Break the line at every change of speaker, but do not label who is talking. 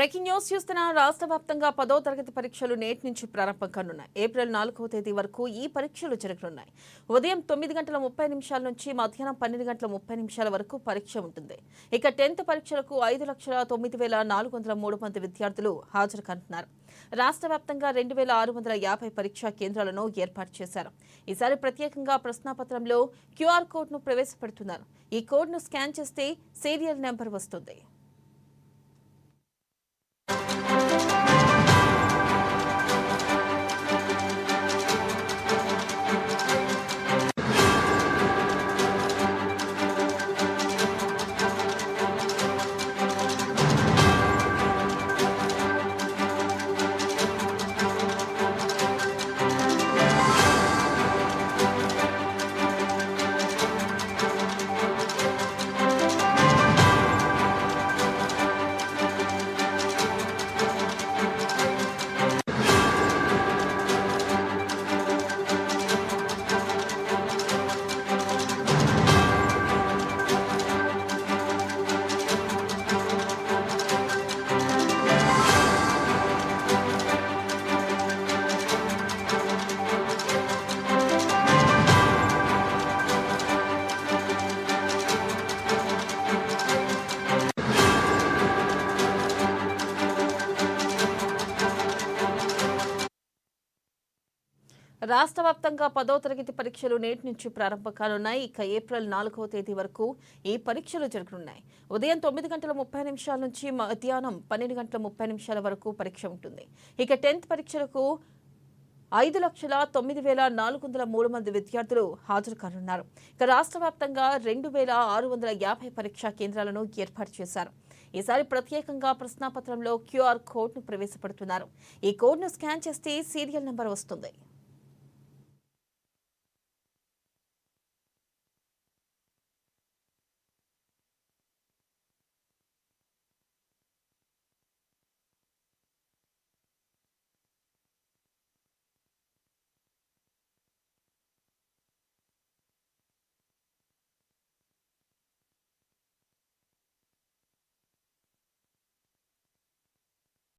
Breaking news చూస్తున్న రాష్ట్ర వ్యాప్తంగా 10వ తరగతి పరీక్షలు నేటి నుంచి ప్రారంభం కానున్నాయి. ఏప్రిల్ 4వ తేదీ వరకు ఈ పరీక్షలు జరగనున్నాయి. ఉదయం 9:30 నుంచి మధ్యాహ్నం 12:30 వరకు పరీక్ష ఉంటుంది. ఇక 10th పరీక్షలకు 5,09,403 మంది విద్యార్థులు హాజరు కానున్నారు. రాష్ట్ర వ్యాప్తంగా 2,650 పరీక్షా కేంద్రాలను ఏర్పాటు చేశారు. ఈసారి ప్రత్యేకంగా ప్రశ్నాపత్రంలో క్యూఆర్ కోడ్ను ప్రవేశపెడుతున్నారు. ఈ కోడ్ను స్కాన్ చేస్తే సీరియల్ నెంబర్ వస్తుంది. రాష్ట్ర వ్యాప్తంగా 10వ తరగతి పరీక్షలు నేటి నుంచి ప్రారంభం కానున్నాయి. ఇక ఏప్రిల్ 4వ తేదీ వరకు ఈ పరీక్షలు జరగనున్నాయి. ఉదయం 9:30 నుంచి మధ్యాహ్నం 12:30 వరకు పరీక్ష ఉంటుంది. ఇక 10th పరీక్షలకు 5,09,403 మంది విద్యార్థులు హాజరు కానున్నారు. ఇక రాష్ట్ర వ్యాప్తంగా 2,650 పరీక్షా కేంద్రాలను ఏర్పాటు చేశారు. ఈసారి ప్రత్యేకంగా ప్రశ్నాపత్రంలో క్యూఆర్ కోడ్ను ప్రవేశపెడుతున్నారు. ఈ కోడ్ను స్కాన్ చేస్తే సీరియల్ నెంబర్ వస్తుంది.